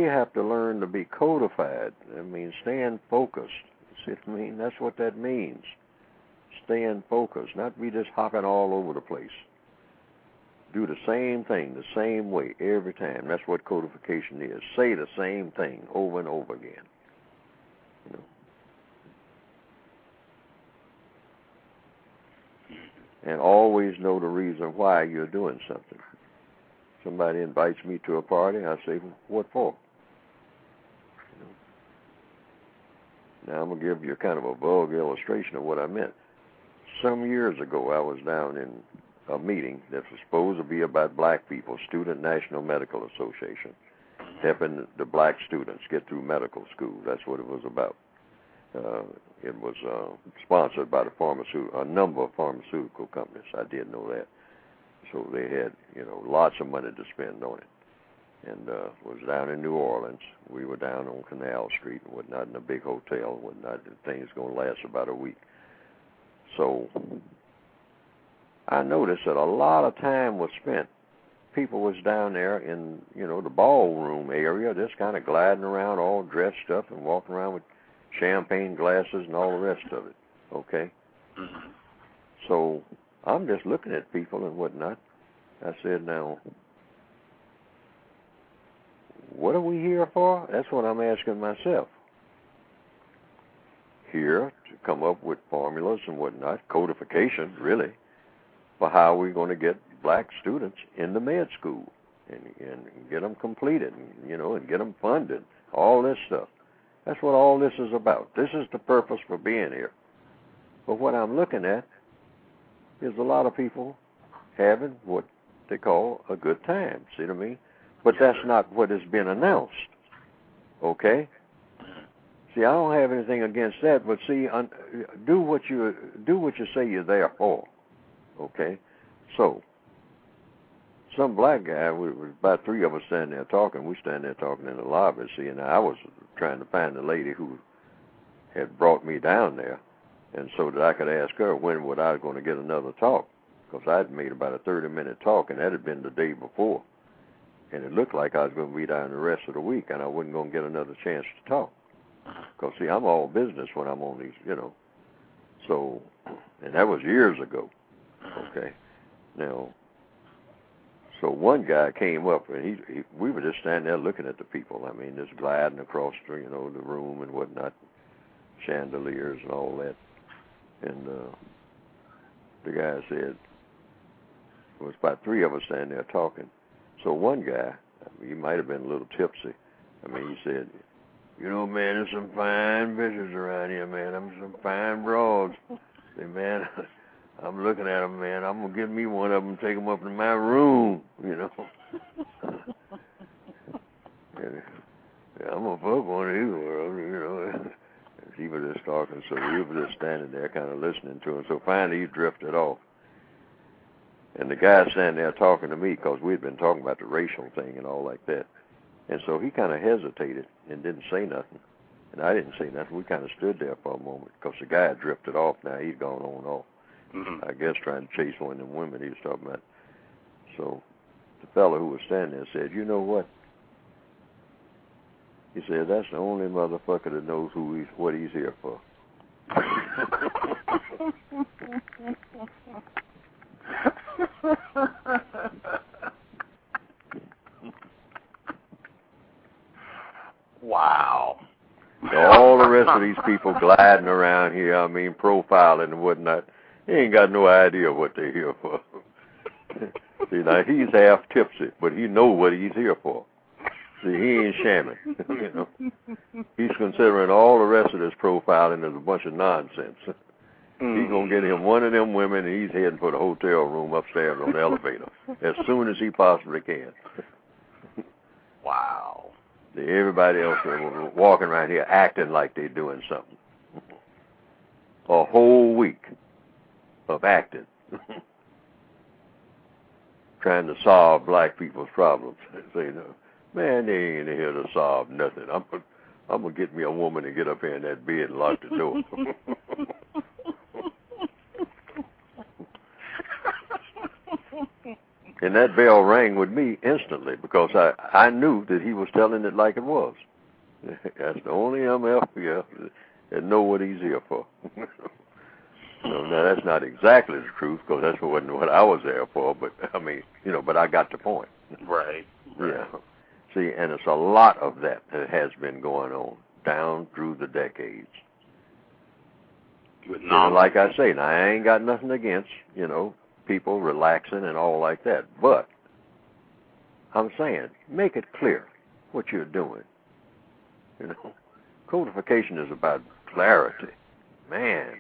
we have to learn to be codified. I mean, staying focused. See what I mean? That's what that means. Staying focused, not be just hopping all over the place. Do the same thing the same way every time. That's what codification is. Say the same thing over and over again. You know. And always know the reason why you're doing something. Somebody invites me to a party, I say, what for? You know. Now I'm going to give you kind of a vulgar illustration of what I meant. Some years ago, I was down in a meeting that was supposed to be about black people, Student National Medical Association, helping the black students get through medical school. That's what it was about. It was sponsored by a number of pharmaceutical companies. I did know that. So they had, lots of money to spend on it. And it was down in New Orleans. We were down on Canal Street and whatnot in a big hotel and whatnot. The thing's going to last about a week. So I noticed that a lot of time was spent. People was down there in, the ballroom area, just kind of gliding around all dressed up and walking around with champagne glasses and all the rest of it, okay? Mm-hmm. So I'm just looking at people and whatnot. I said, now, what are we here for? That's what I'm asking myself. Here to come up with formulas and whatnot, codification, really, for how we're going to get black students in the med school and get them completed, and get them funded, all this stuff. That's what all this is about. This is the purpose for being here. But what I'm looking at is a lot of people having what they call a good time, see what I mean? But that's not what has been announced, okay? See, I don't have anything against that, but see, do what you say you're there for, okay? So, some black guy, about three of us standing there talking. We stand there talking in the lobby, see, and I was trying to find the lady who had brought me down there, and so that I could ask her when would I was going to get another talk, because I'd made about a 30-minute talk, and that had been the day before, and it looked like I was going to be down the rest of the week, and I wasn't going to get another chance to talk, because, see, I'm all business when I'm on these, so, and that was years ago, okay, now, so one guy came up, and we were just standing there looking at the people. I mean, just gliding across, the room and whatnot, chandeliers and all that. And the guy said, it was about three of us standing there talking. So one guy, he might have been a little tipsy. I mean, he said, man, there's some fine bitches around here, man. I'm some fine broads. Say, man, I'm looking at them, man. I'm going to get me one of them and take them up in my room, Yeah, I'm going to fuck one of these girls, He was just talking, so we were just standing there kind of listening to him. So finally he drifted off. And the guy standing there talking to me, because we'd been talking about the racial thing and all like that. And so he kind of hesitated and didn't say nothing. And I didn't say nothing. We kind of stood there for a moment, because the guy had drifted off. Now he's gone on and off. Mm-hmm. I guess trying to chase one of them women he was talking about. So the fellow who was standing there said, you know what? He said, that's the only motherfucker that knows what he's here for. Wow. So all the rest of these people gliding around here, profiling and whatnot, they ain't got no idea what they're here for. See, now he's half tipsy, but he knows what he's here for. See, he ain't shamming. He's considering all the rest of this profiling as a bunch of nonsense. He's going to get him one of them women, and he's heading for the hotel room upstairs on the elevator as soon as he possibly can. Wow. Everybody else is walking around here acting like they're doing something. A whole week of acting. Trying to solve black people's problems. Say, no, man, they ain't here to solve nothing. I'm going to get me a woman to get up here in that bed and lock the door. And that bell rang with me instantly because I knew that he was telling it like it was. That's the only MF here that know what he's here for. Now that's not exactly the truth because that's wasn't what I was there for. But I mean, but I got the point. Right. Yeah. See, and it's a lot of that has been going on down through the decades. Like I say, now I ain't got nothing against, people relaxing and all like that. But I'm saying, make it clear what you're doing. Codification is about clarity. Man.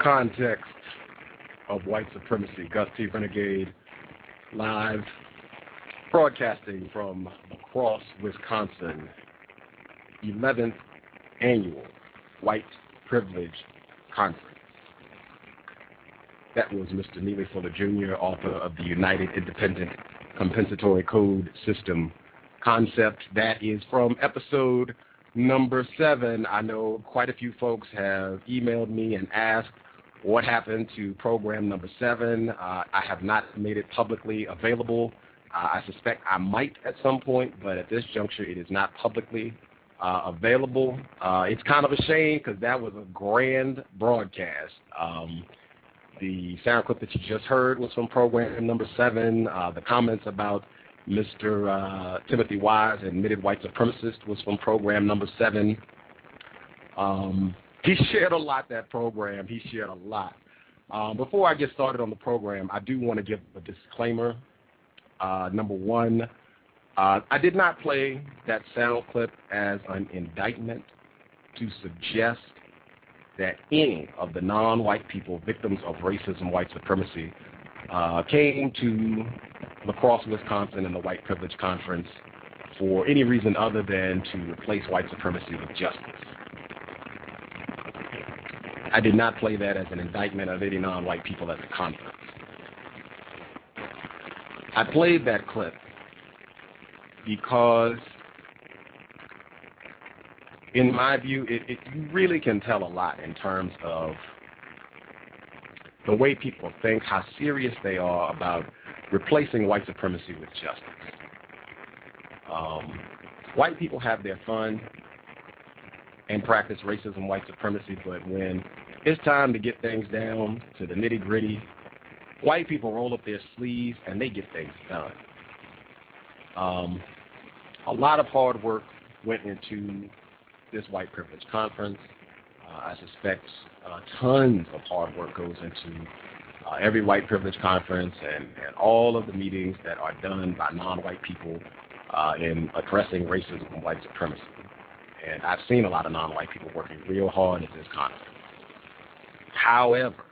Context of white supremacy. Gus T. Renegade, live, broadcasting from Crosse, Wisconsin, 11th Annual White Privilege Conference. That was Mr. Neely Fuller Jr., author of the United Independent Compensatory Code System concept. That is from episode number 7. I know quite a few folks have emailed me and asked what happened to program number 7. I have not made it publicly available. I suspect I might at some point, but at this juncture it is not publicly available. It's kind of a shame because that was a grand broadcast. The sound clip that you just heard was from program number 7. The comments about Mr. Timothy Wise, admitted white supremacist, was from program number 7. He shared a lot, that program. He shared a lot. Before I get started on the program, I do want to give a disclaimer. Number 1, I did not play that sound clip as an indictment to suggest that any of the non-white people, victims of racism, white supremacy, came to La Crosse, Wisconsin, and the White Privilege Conference for any reason other than to replace white supremacy with justice. I did not play that as an indictment of any non-white people at the conference. I played that clip because, in my view, you really can tell a lot in terms of the way people think, how serious they are about replacing white supremacy with justice. White people have their fun and practice racism, white supremacy, but when it's time to get things down to the nitty-gritty, white people roll up their sleeves and they get things done. A lot of hard work went into this white privilege conference. I suspect tons of hard work goes into every white privilege conference and all of the meetings that are done by non-white people in addressing racism and white supremacy. And I've seen a lot of non-white people working real hard at this conference. However,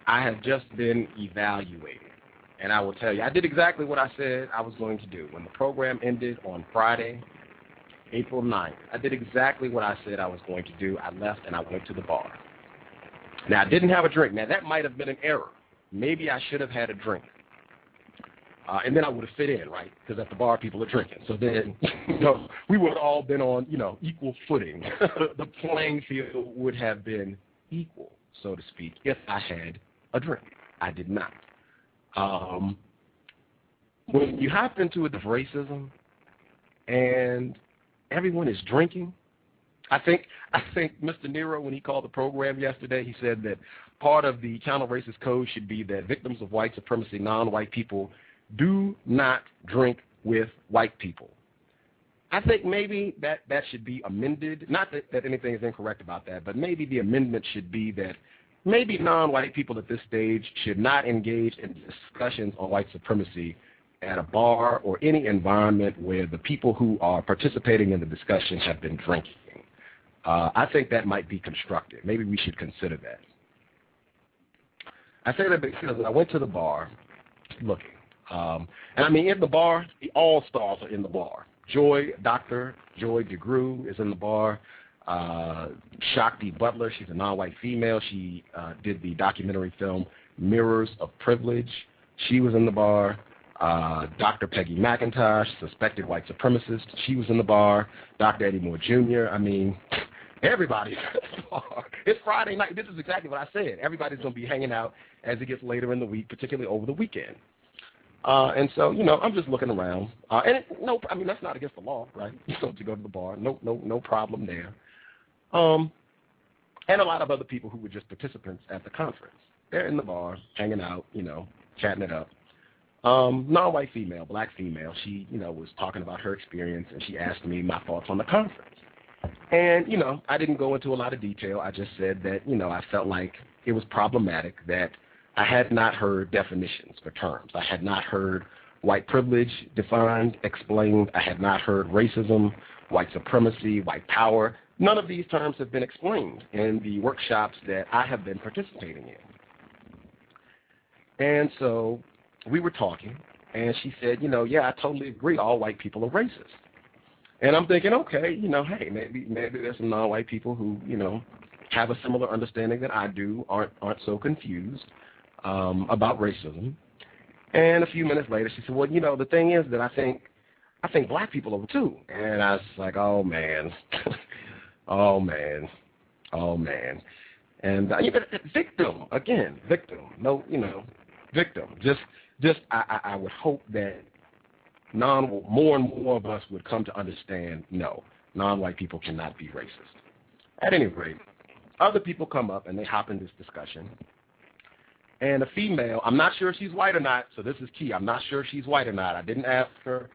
I have just been evaluating, and I will tell you, I did exactly what I said I was going to do. When the program ended on Friday, April 9th, I did exactly what I said I was going to do. I left and I went to the bar. Now, I didn't have a drink. Now, that might have been an error. Maybe I should have had a drink. And then I would have fit in, right? Because at the bar, people are drinking. So then, we would have all been on, equal footing. The playing field would have been equal, so to speak, if I had a drink. I did not. When you hop into it of racism and everyone is drinking, I think Mr. Nero, when he called the program yesterday, he said that part of the counter-racist code should be that victims of white supremacy, non-white people, do not drink with white people. I think maybe that should be amended. Not that anything is incorrect about that, but maybe the amendment should be that maybe non-white people at this stage should not engage in discussions on white supremacy at a bar or any environment where the people who are participating in the discussion have been drinking. I think that might be constructive. Maybe we should consider that. I say that because I went to the bar looking. And I mean, in the bar, the all-stars are in the bar. Dr. Joy DeGruy is in the bar. Shakti Butler, she's a non-white female. She did the documentary film Mirrors of Privilege. She was in the bar. Dr. Peggy McIntosh, suspected white supremacist. She was in the bar. Dr. Eddie Moore Jr. I mean, Everybody's at the bar. It's Friday night. This is exactly what I said. Everybody's going to be hanging out as it gets later in the week, particularly over the weekend. And so, I'm just looking around. That's not against the law, right? To go to the bar. No problem there. And a lot of other people who were just participants at the conference. They're in the bar, hanging out, chatting it up. Non-white female, black female, she, was talking about her experience, and she asked me my thoughts on the conference. And, I didn't go into a lot of detail. I just said that, I felt like it was problematic that I had not heard definitions for terms. I had not heard white privilege defined, explained. I had not heard racism, white supremacy, white power. None of these terms have been explained in the workshops that I have been participating in. And so we were talking, and she said, yeah, I totally agree. All white people are racist. And I'm thinking, okay, hey, maybe there's some non-white people who, have a similar understanding that I do, aren't so confused about racism. And a few minutes later, she said, well, the thing is that I think black people are too. And I was like, oh man, oh man. And victim again, victim. No, victim. Just I would hope that more and more of us would come to understand, no, non-white people cannot be racist. At any rate, other people come up and they hop in this discussion. And a female, I'm not sure if she's white or not, so this is key. I'm not sure if she's white or not. I didn't ask her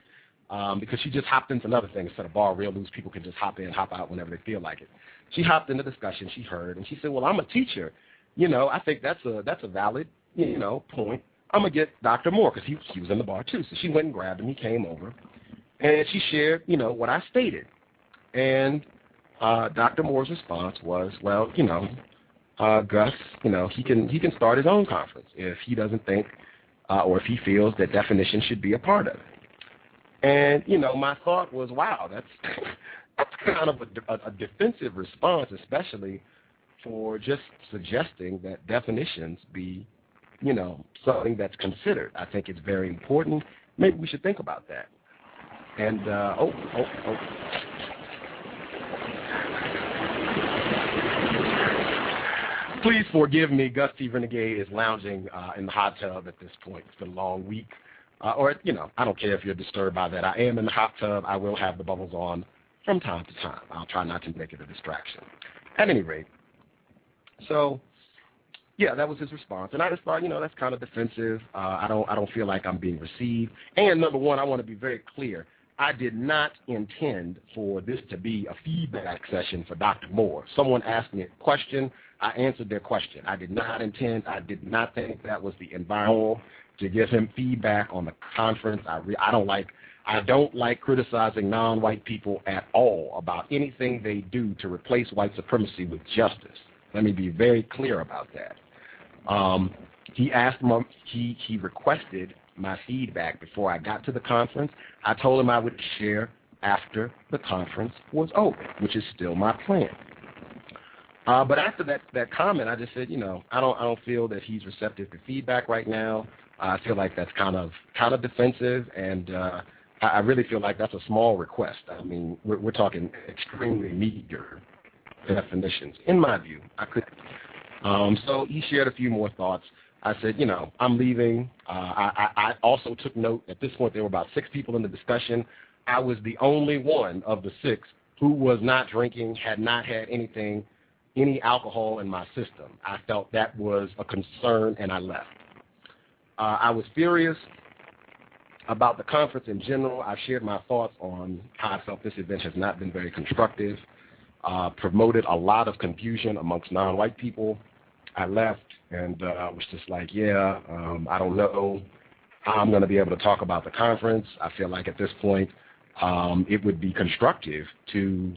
because she just hopped into another thing. Instead of bar real loose, people can just hop in, hop out whenever they feel like it. She hopped in the discussion. She heard, and she said, well, I'm a teacher. I think that's a valid, point. I'm going to get Dr. Moore, because he was in the bar too. So she went and grabbed him. He came over, and she shared, what I stated. And Dr. Moore's response was, well, Gus, he can start his own conference if he doesn't think or if he feels that definition should be a part of it. And, my thought was, wow, that's kind of a defensive response, especially for just suggesting that definitions be, something that's considered. I think it's very important. Maybe we should think about that. And, Please forgive me. Gus T. Renegade is lounging in the hot tub at this point. It's been a long week. I don't care if you're disturbed by that. I am in the hot tub. I will have the bubbles on from time to time. I'll try not to make it a distraction. At any rate, so, yeah, that was his response. And I just thought, that's kind of defensive. I don't feel like I'm being received. And number one, I want to be very clear. I did not intend for this to be a feedback session for Dr. Moore. Someone asked me a question. I answered their question. I did not think that was the environment to give him feedback on the conference. I don't like criticizing non-white people at all about anything they do to replace white supremacy with justice. Let me be very clear about that. He requested my feedback before I got to the conference. I told him I would share after the conference was over, which is still my plan. But after that comment, I just said, I don't feel that he's receptive to feedback right now. I feel like that's kind of defensive, and I really feel like that's a small request. I mean, we're talking extremely meager definitions, in my view. So he shared a few more thoughts. I said, I'm leaving. I also took note. At this point, there were about 6 people in the discussion. I was the only one of the 6 who was not drinking, had not had any alcohol in my system. I felt that was a concern, and I left. I was furious about the conference in general. I've shared my thoughts on how I felt this event has not been very constructive, promoted a lot of confusion amongst non-white people. I left, and I was just like, I don't know how I'm going to be able to talk about the conference. I feel like at this point it would be constructive to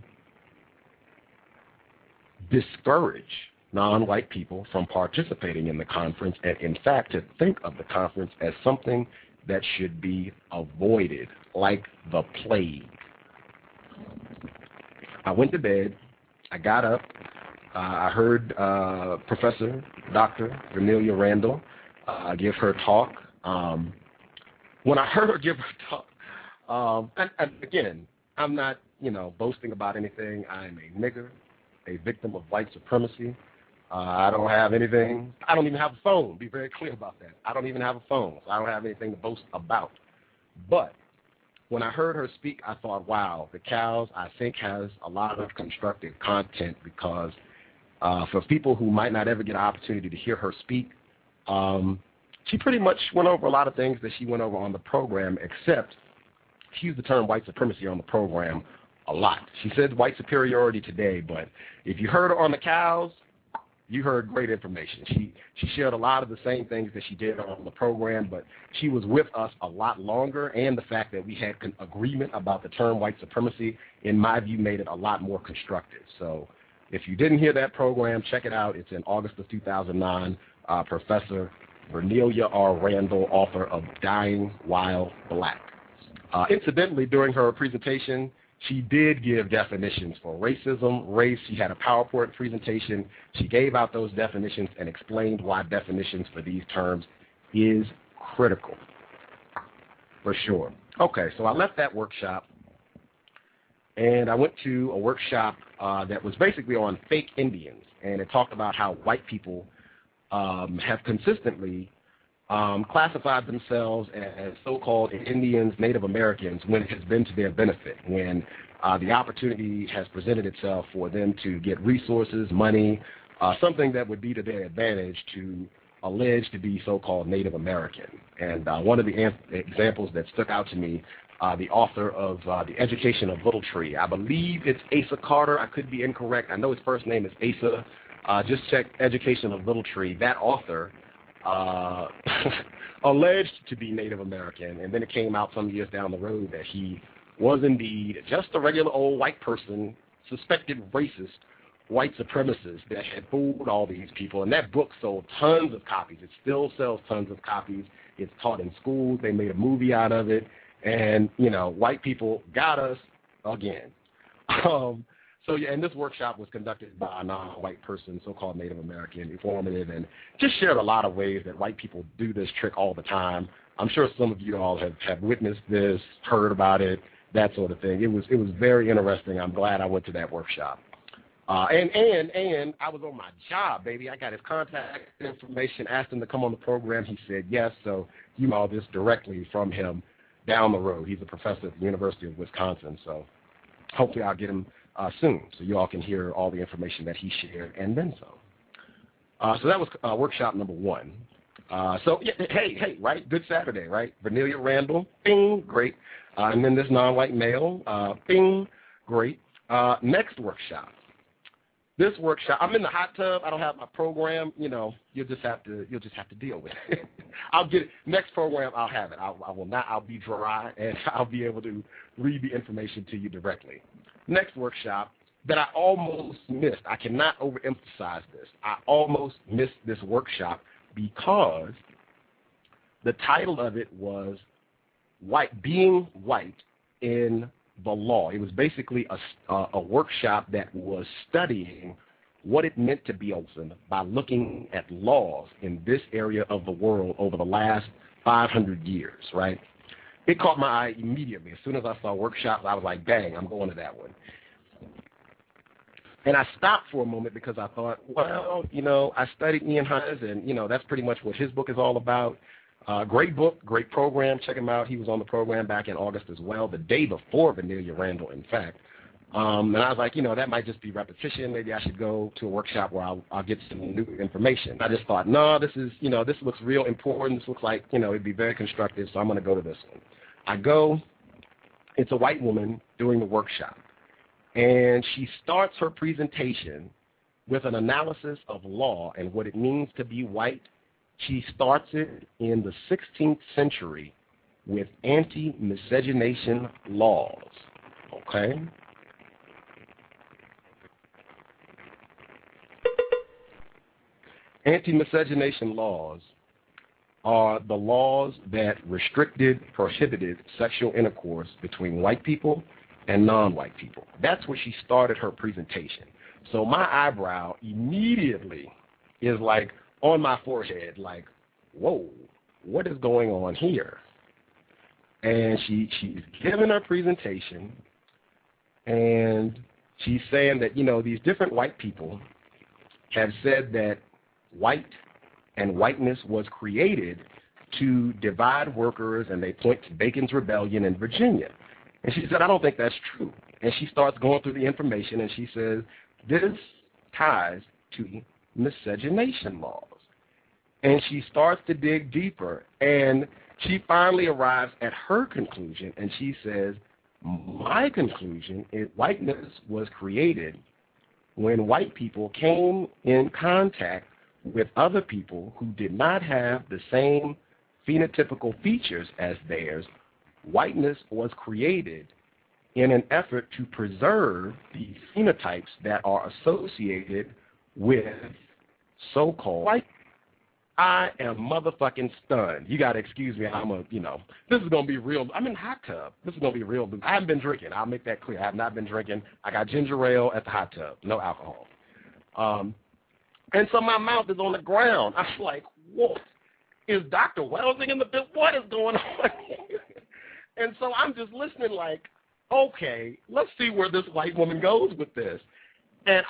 discourage non-white people from participating in the conference, and in fact to think of the conference as something that should be avoided like the plague. I went to bed. I got up. I heard Professor Dr. Vernelia Randall give her talk. When I heard her give her talk, and again, I'm not, boasting about anything. I'm a nigger. a victim of white supremacy. I don't have anything. I don't even have a phone. Be very clear about that. I don't even have a phone, so I don't have anything to boast about. But when I heard her speak, I thought, wow, the C.O.W.S, I think, has a lot of constructive content because for people who might not ever get an opportunity to hear her speak, she pretty much went over a lot of things that she went over on the program, except she used the term white supremacy on the program a lot. She said white superiority today, but if you heard her on the C.O.W.S, you heard great information. She shared a lot of the same things that she did on the program, but she was with us a lot longer, and the fact that we had agreement about the term white supremacy, in my view, made it a lot more constructive. So if you didn't hear that program, check it out. It's in August of 2009. Professor Vernelia R. Randall, author of Dying While Black. Incidentally, during her presentation, she did give definitions for racism, race. She had a PowerPoint presentation. She gave out those definitions and explained why definitions for these terms is critical, for sure. Okay, so I left that workshop, and I went to a workshop that was basically on fake Indians, and it talked about how white people have consistently classified themselves as so-called Indians, Native Americans, when it has been to their benefit, when the opportunity has presented itself for them to get resources, money, something that would be to their advantage to allege to be so-called Native American. And one of the examples that stuck out to me, the author of The Education of Little Tree, I believe it's Asa Carter. I could be incorrect. I know his first name is Asa. Just check Education of Little Tree. That author alleged to be Native American, and then it came out some years down the road that he was indeed just a regular old white person, suspected racist white supremacist that had fooled all these people. And that book sold tons of copies. It still sells tons of copies. It's taught in schools. They made a movie out of it. And, you know, white people got us again. So, yeah, and this workshop was conducted by a non-white person, so-called Native American, informative, and just shared a lot of ways that white people do this trick all the time. I'm sure some of you all have witnessed this, heard about it, that sort of thing. It was very interesting. I'm glad I went to that workshop. And I was on my job, baby. I got his contact information, asked him to come on the program. He said yes, so you know this directly from him down the road. He's a professor at the University of Wisconsin, so hopefully I'll get him soon, so you all can hear all the information that he shared and then some. So that was workshop number one. So, yeah, hey, right, good Saturday, right? Vernelia Randall, bing, great. And then this non-white male, bing, great. Next workshop. This workshop, I'm in the hot tub. I don't have my program. You know, you'll just have to deal with it. I'll get it. Next program, I'll have it. I will not. I'll be dry, and I'll be able to read the information to you directly. Next workshop that I almost missed. I cannot overemphasize this. I almost missed this workshop because the title of it was Being White in the Law. It was basically a workshop that was studying what it meant to be open by looking at laws in this area of the world over the last 500 years, right? It caught my eye immediately. As soon as I saw workshops, I was like, bang, I'm going to that one. And I stopped for a moment because I thought, well, you know, I studied Ian Hunter's, and, you know, that's pretty much what his book is all about. Great book, great program. Check him out. He was on the program back in August as well, the day before Vernelia Randall, in fact. And I was like, you know, that might just be repetition. Maybe I should go to a workshop where I'll get some new information. I just thought, no, this is, you know, this looks real important. This looks like, you know, it'd be very constructive, so I'm going to go to this one. I go. It's a white woman doing the workshop. And she starts her presentation with an analysis of law and what it means to be white. She starts it in the 16th century with anti-miscegenation laws, okay? Anti-miscegenation laws are the laws that prohibited sexual intercourse between white people and non-white people. That's where she started her presentation. So my eyebrow immediately is like on my forehead, like, whoa, what is going on here? And she's giving her presentation, and She's saying that, these different white people have said that white and whiteness was created to divide workers, and they point to Bacon's Rebellion in Virginia. And she said, I don't think that's true. And she starts going through the information, and she says, this ties to miscegenation laws. And she starts to dig deeper, and she finally arrives at her conclusion, and she says, my conclusion is whiteness was created when white people came in contact with other people who did not have the same phenotypical features as theirs. Whiteness was created in an effort to preserve the phenotypes that are associated with so-called white. I am motherfucking stunned. You got to excuse me. This is going to be real. I'm in the hot tub. This is going to be real. I haven't been drinking. I'll make that clear. I have not been drinking. I got ginger ale at the hot tub. No alcohol. And so my mouth is on the ground. I was like, what? Is Dr. Welsing in the building? What is going on here? And so I'm just listening like, okay, let's see where this white woman goes with this. And,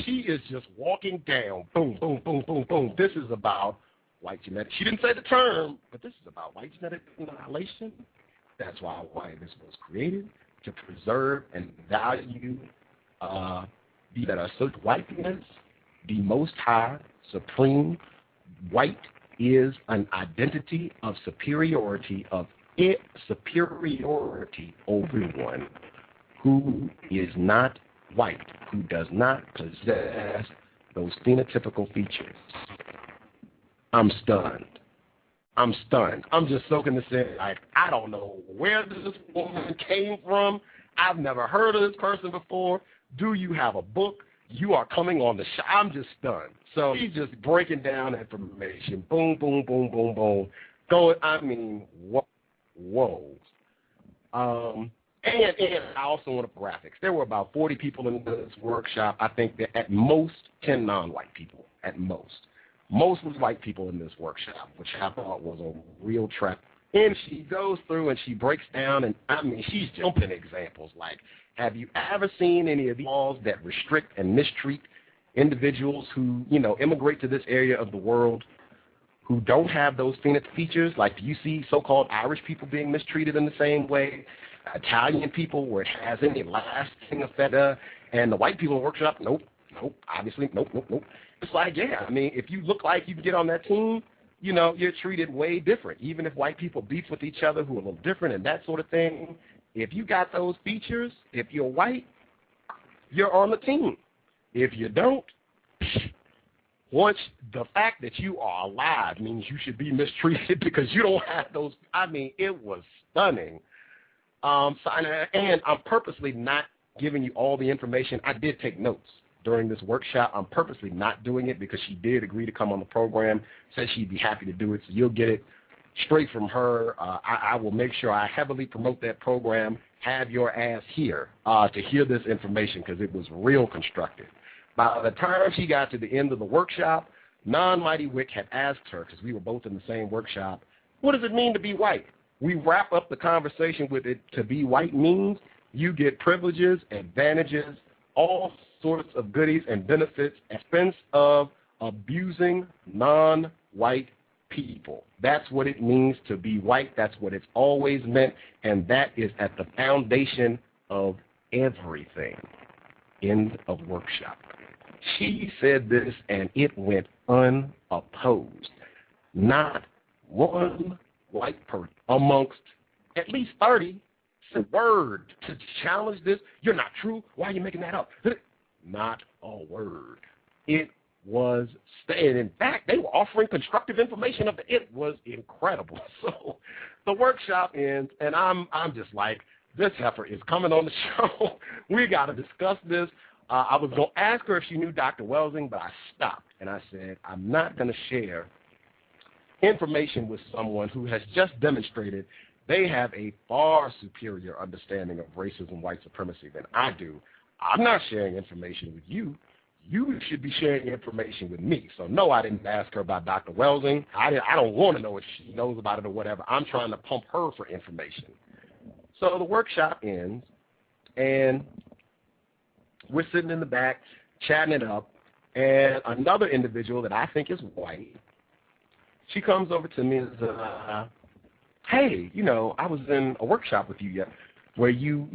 she is just walking down, boom, boom, boom, boom, boom. This is about white genetics. She didn't say the term, but this is about white genetic annihilation. That's why whiteness was created, to preserve and value that are whiteness, the most high, supreme. White is an identity of superiority, superiority over one who is not white, who does not possess those phenotypical features. I'm stunned. I'm just soaking this in. Like, I don't know where this woman came from. I've never heard of this person before. Do you have a book? You are coming on the show. I'm just stunned. So he's just breaking down information. Boom, boom, boom, boom, boom. Whoa. And I also want graphics. There were about 40 people in this workshop. I think that at most 10 non-white people, at most. Most was white people in this workshop, which I thought was a real trap. And she goes through and she breaks down, and she's jumping examples like, have you ever seen any of these laws that restrict and mistreat individuals who, immigrate to this area of the world who don't have those phenotypic features? Like, do you see so-called Irish people being mistreated in the same way? Italian people, where it has any lasting effect? And the white people in the workshop, nope, obviously, nope. It's like, yeah, if you look like you can get on that team, you're treated way different. Even if white people beef with each other who are a little different and that sort of thing, if you got those features, if you're white, you're on the team. If you don't, once the fact that you are alive means you should be mistreated because you don't have those. It was stunning. And I'm purposely not giving you all the information. I did take notes during this workshop. I'm purposely not doing it because she did agree to come on the program, said she'd be happy to do it, so you'll get it straight from her. I will make sure I heavily promote that program, have your ass here to hear this information because it was real constructive. By the time she got to the end of the workshop, Non-Mighty Wick had asked her, because we were both in the same workshop, what does it mean to be white? We wrap up the conversation with it. To be white means you get privileges, advantages, all sorts of goodies and benefits at the expense of abusing non-white people. That's what it means to be white. That's what it's always meant, and that is at the foundation of everything. End of workshop. She said this, and it went unopposed. Not one white person amongst at least 30 said a word to challenge this. You're not true. Why are you making that up? Not a word. It was, and in fact, they were offering constructive information of it. It was incredible. So the workshop ends, and I'm just like, this heifer is coming on the show. We got to discuss this. I was going to ask her if she knew Dr. Welsing, but I stopped, and I said, I'm not going to share information with someone who has just demonstrated they have a far superior understanding of racism, white supremacy than I do. I'm not sharing information with you. You should be sharing information with me. So, no, I didn't ask her about Dr. Welsing. I don't want to know if she knows about it or whatever. I'm trying to pump her for information. So the workshop ends, and we're sitting in the back, chatting it up, and another individual that I think is white, she comes over to me and says, hey, I was in a workshop with you where you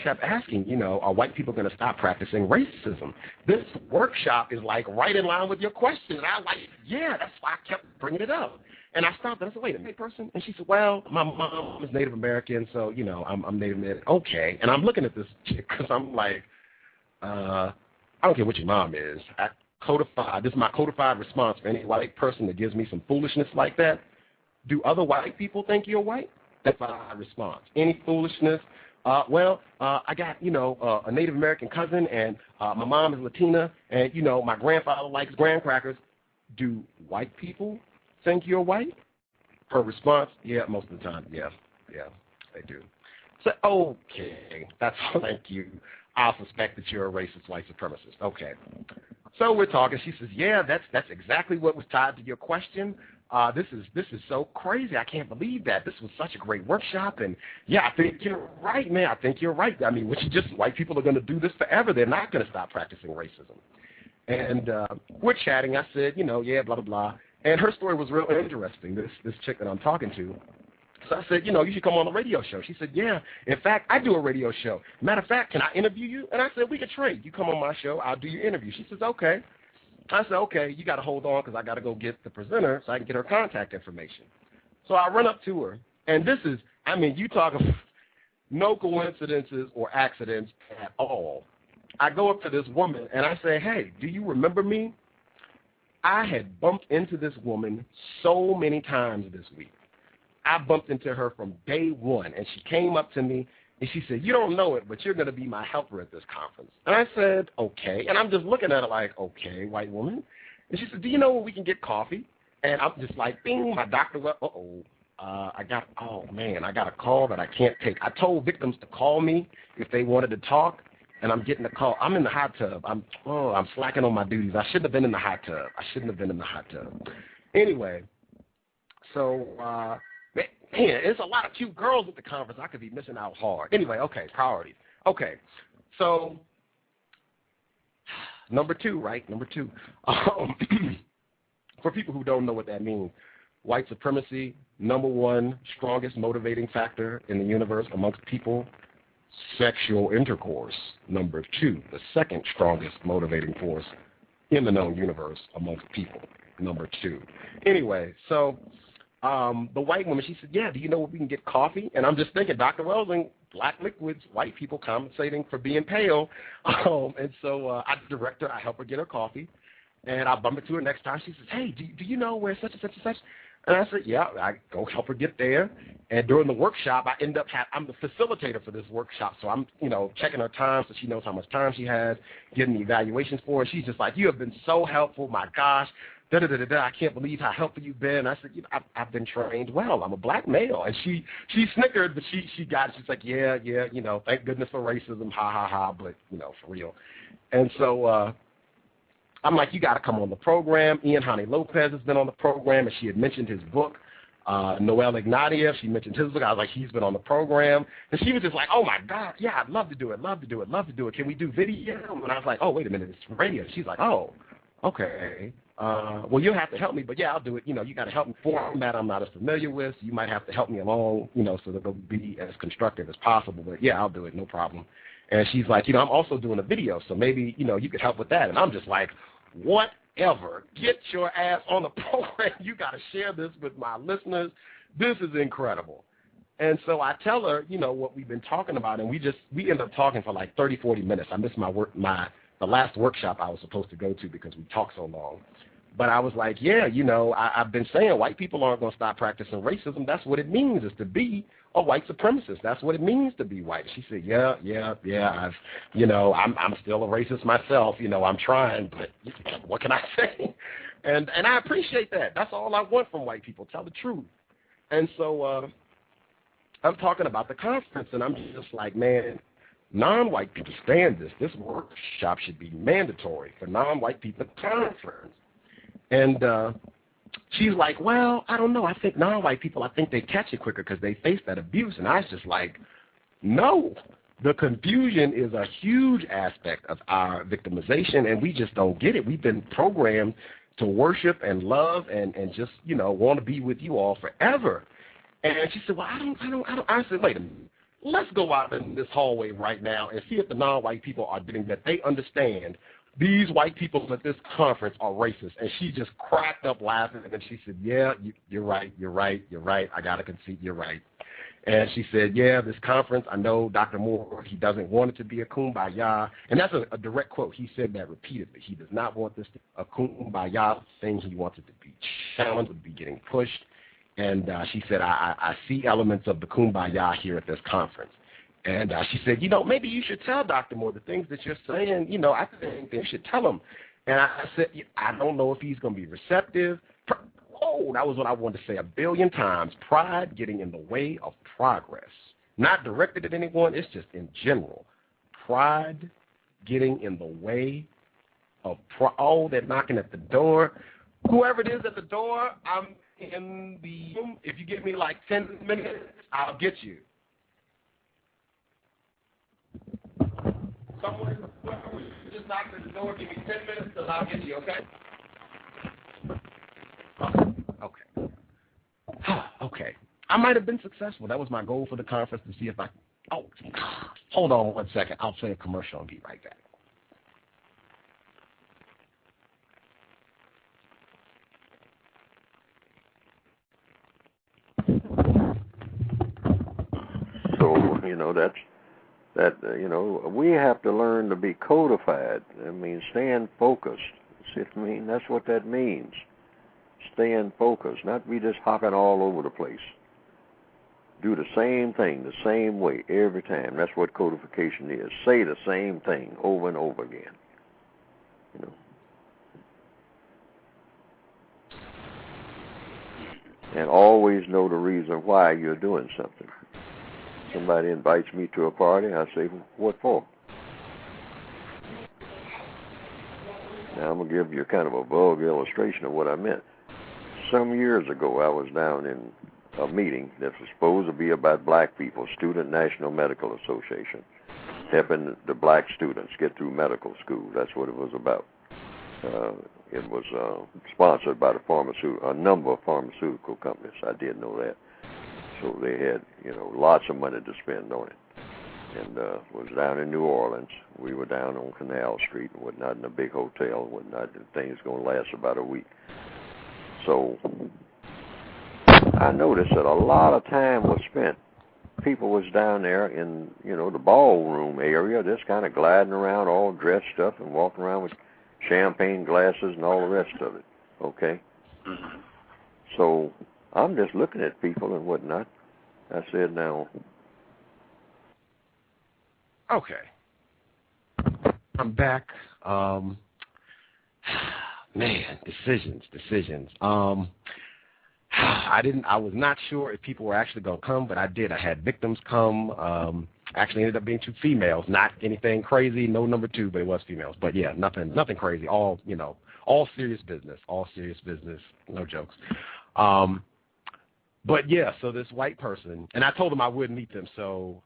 kept asking, are white people going to stop practicing racism? This workshop is like right in line with your question. And I was like, yeah, that's why I kept bringing it up. And I stopped and I said, wait a minute, person? And she said, well, my mom is Native American, so, I'm Native American. Okay. And I'm looking at this chick because I'm like, I don't care what your mom is. This is my codified response for any white person that gives me some foolishness like that. Do other white people think you're white? That's my response. Any foolishness? I got, a Native American cousin, and my mom is Latina, and, my grandfather likes graham crackers. Do white people think you're white? Her response, yeah, most of the time, yeah, they do. So, okay, that's thank you. I'll suspect that you're a racist white supremacist. Okay. So we're talking. She says, yeah, that's exactly what was tied to your question. This is so crazy. I can't believe that. This was such a great workshop. And, yeah, I think you're right, man. I think you're right. I mean, white people are going to do this forever. They're not going to stop practicing racism. And we're chatting. I said, yeah, blah, blah, blah. And her story was real interesting, this chick that I'm talking to. So I said, you should come on a radio show. She said, yeah. In fact, I do a radio show. Matter of fact, can I interview you? And I said, we can trade. You come on my show, I'll do your interview. She says, okay. I said, okay, you got to hold on because I got to go get the presenter so I can get her contact information. So I run up to her, and this is, you talk of no coincidences or accidents at all. I go up to this woman, and I say, hey, do you remember me? I had bumped into this woman so many times this week. I bumped into her from day one, and she came up to me, and she said, you don't know it, but you're going to be my helper at this conference. And I said, okay. And I'm just looking at her like, okay, white woman. And she said, do you know where we can get coffee? And I'm just like, bing, my doctor went, I got a call that I can't take. I told victims to call me if they wanted to talk, and I'm getting a call. I'm in the hot tub. I'm slacking on my duties. I shouldn't have been in the hot tub. Anyway, so, man, it's a lot of cute girls at the conference. I could be missing out hard. Anyway, okay, priorities. Okay, so number two. For people who don't know what that means, white supremacy, number one strongest motivating factor in the universe amongst people. Sexual intercourse, number two, the second strongest motivating force in the known universe amongst people, number two. Anyway, so the white woman, she said, yeah, do you know where we can get coffee? And I'm just thinking, Dr. Welsing, black liquids, white people compensating for being pale. And so I direct her, I help her get her coffee, and I bump into her next time. She says, hey, do you know where such and such and such? And I said, yeah, I go help her get there. And during the workshop, I end up I'm the facilitator for this workshop. So I'm, checking her time so she knows how much time she has, getting the evaluations for her. She's just like, you have been so helpful. My gosh, I can't believe how helpful you've been. I said, I've been trained well. I'm a black male. And she snickered, but she got it. She's like, yeah, thank goodness for racism, ha, ha, ha, but, for real. And so I'm like, you got to come on the program. Ian Hani Lopez has been on the program, and she had mentioned his book. Noel Ignatieff, she mentioned his book. I was like, he's been on the program. And she was just like, oh, my God, yeah, I'd love to do it. Can we do video? And I was like, oh, wait a minute, it's radio. She's like, oh, okay. Well, you'll have to help me, but, yeah, I'll do it. You got to help me. Format I'm not as familiar with. You might have to help me along, so that it'll be as constructive as possible. But, yeah, I'll do it, no problem. And she's like, I'm also doing a video, so maybe, you could help with that. And I'm just like, whatever. Get your ass on the program. You got to share this with my listeners. This is incredible. And so I tell her, what we've been talking about, and we end up talking for like 30, 40 minutes. I missed the last workshop I was supposed to go to because we talked so long. But I was like, yeah, I've been saying white people aren't going to stop practicing racism. That's what it means, is to be a white supremacist. That's what it means to be white. She said, yeah, I'm still a racist myself. I'm trying, but what can I say? And I appreciate that. That's all I want from white people, tell the truth. And so I'm talking about the conference, and I'm just like, man, non-white people stand this. This workshop should be mandatory for non-white people at the conference. And she's like, well, I don't know. I think non-white people, they catch it quicker because they face that abuse. And I was just like, no, The confusion is a huge aspect of our victimization, and we just don't get it. We've been programmed to worship and love and just, want to be with you all forever. And she said, well, I don't. I said, wait a minute. Let's go out in this hallway right now and see if the non-white people are getting that they understand these white people at this conference are racist. And she just cracked up laughing, and she said, yeah, you're right. I got to concede, you're right. And she said, yeah, this conference, I know Dr. Moore, he doesn't want it to be a kumbaya. And that's a direct quote. He said that repeatedly. He does not want this to be a kumbaya thing. He wants it to be challenged, to be getting pushed. And she said, I see elements of the kumbaya here at this conference. And she said, maybe you should tell Dr. Moore the things that you're saying. I think you should tell him. And I said, I don't know if he's going to be receptive. Oh, that was what I wanted to say 1 billion times. Pride getting in the way of progress. Not directed at anyone. It's just in general. Pride getting in the way of they're knocking at the door. Whoever it is at the door, I'm in the room. If you give me like 10 minutes, I'll get you. Someone, whoever just knocked at the door, give me 10 minutes and I'll get you, okay? Okay. Okay. I might have been successful. That was my goal for the conference, to see if I... Oh, hold on 1 second. I'll play a commercial and be right back. So, we have to learn to be codified. Staying focused. See what I mean? That's what that means. Staying focused, not be just hopping all over the place. Do the same thing the same way every time. That's what codification is. Say the same thing over and over again. And always know the reason why you're doing something. Somebody invites me to a party, I say, what for? Now, I'm going to give you kind of a vulgar illustration of what I meant. Some years ago, I was down in a meeting that was supposed to be about black people, Student National Medical Association, helping the black students get through medical school. That's what it was about. It was sponsored by a number of pharmaceutical companies. I did know that. So they had, lots of money to spend on it. And was down in New Orleans. We were down on Canal Street and whatnot in a big hotel and whatnot. The thing's going to last about a week. So I noticed that a lot of time was spent. People was down there in, the ballroom area, just kind of gliding around all dressed up and walking around with champagne glasses and all the rest of it. Okay? Mm-hmm. So I'm just looking at people and whatnot. I said, now... Okay. I'm back. Man, decisions. I was not sure if people were actually going to come, but I did. I had victims come. Actually ended up being 2 females. Not anything crazy, no number 2, but it was females. But yeah, nothing crazy. All serious business. No jokes. But yeah, so this white person, and I told them I would meet them. So,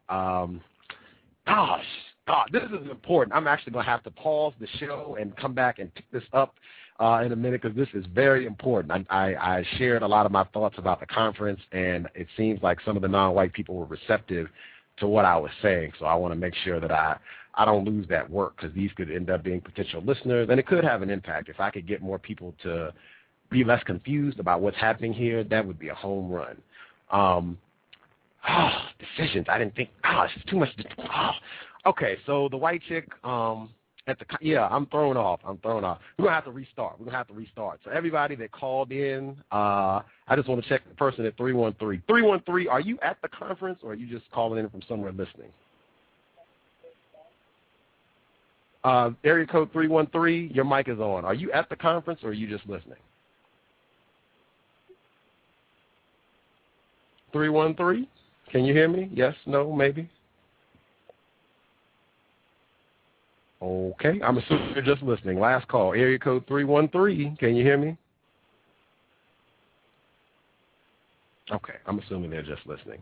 this is important. I'm actually going to have to pause the show and come back and pick this up in a minute, because this is very important. I shared a lot of my thoughts about the conference, and it seems like some of the non-white people were receptive to what I was saying. So I want to make sure that I don't lose that work, because these could end up being potential listeners, and it could have an impact. If I could get more people to be less confused about what's happening here, that would be a home run. Decisions. I didn't think. It's too much. Okay, so the white chick. I'm thrown off. We're gonna have to restart. So everybody that called in, I just want to check the person at 313. 313. Are you at the conference, or are you just calling in from somewhere listening? Area code 313. Your mic is on. Are you at the conference, or are you just listening? 313. Can you hear me? Yes, no, maybe? Okay, I'm assuming you're just listening. Last call, area code 313. Can you hear me? Okay, I'm assuming they're just listening.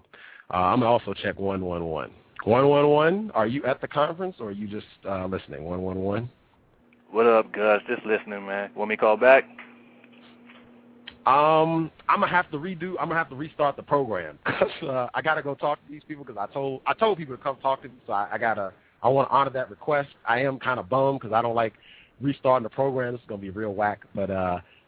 I'm going to also check 111. 111, are you at the conference or are you just listening? 111. What up, Gus? Just listening, man. Want me to call back? I'm gonna have to restart the program because I gotta go talk to these people because I told people to come talk to me, so I want to honor that request. I am kind of bummed because I don't like restarting the program. This is gonna be real whack, but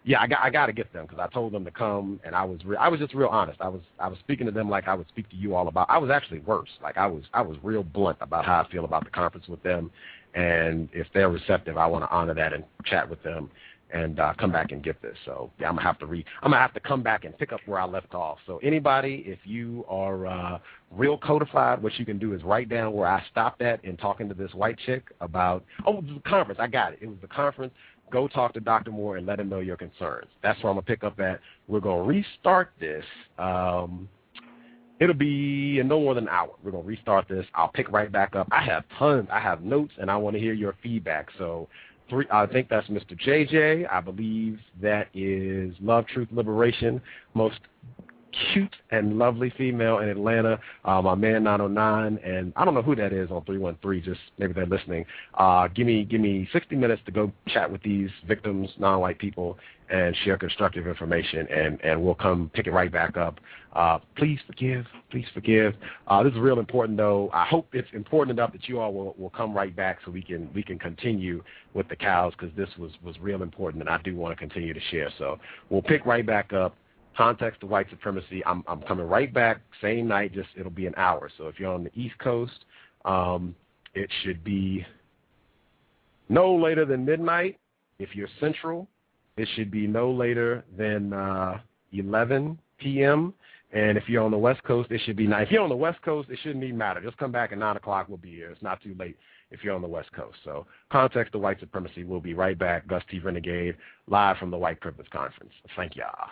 yeah, I got to get them because I told them to come, and I was just real honest. I was speaking to them like I would speak to you all about. I was actually worse. Like I was real blunt about how I feel about the conference with them, and if they're receptive, I want to honor that and chat with them and come back and get this. So yeah, I'm gonna have to come back and pick up where I left off. So anybody, if you are real codified, what you can do is write down where I stopped at in talking to this white chick about it was the conference. I got it. It was the conference. Go talk to Dr. Moore and let him know your concerns. That's where I'm gonna pick up at. We're gonna restart this. It'll be in no more than an hour. We're gonna restart this. I'll pick right back up. I have tons. I have notes, and I want to hear your feedback. So. I think that's Mr. JJ. I believe that is Love, Truth, Liberation, most cute and lovely female in Atlanta, my man 909, and I don't know who that is on 313, just maybe they're listening. Give me 60 minutes to go chat with these victims, non-white people, and share constructive information, and we'll come pick it right back up. Please forgive. This is real important, though. I hope it's important enough that you all will come right back so we can continue with the cows, because this was real important, and I do want to continue to share. So we'll pick right back up. Context of white supremacy. I'm coming right back, same night, just it'll be an hour. So if you're on the East Coast, it should be no later than midnight. If you're Central, it should be no later than 11 p.m. And if you're on the West Coast, it should be 9. If you're on the West Coast, it shouldn't even matter. Just come back at 9 o'clock. We'll be here. It's not too late if you're on the West Coast. So Context of White Supremacy. We'll be right back. Gus T. Renegade, live from the White Privilege Conference. Thank y'all.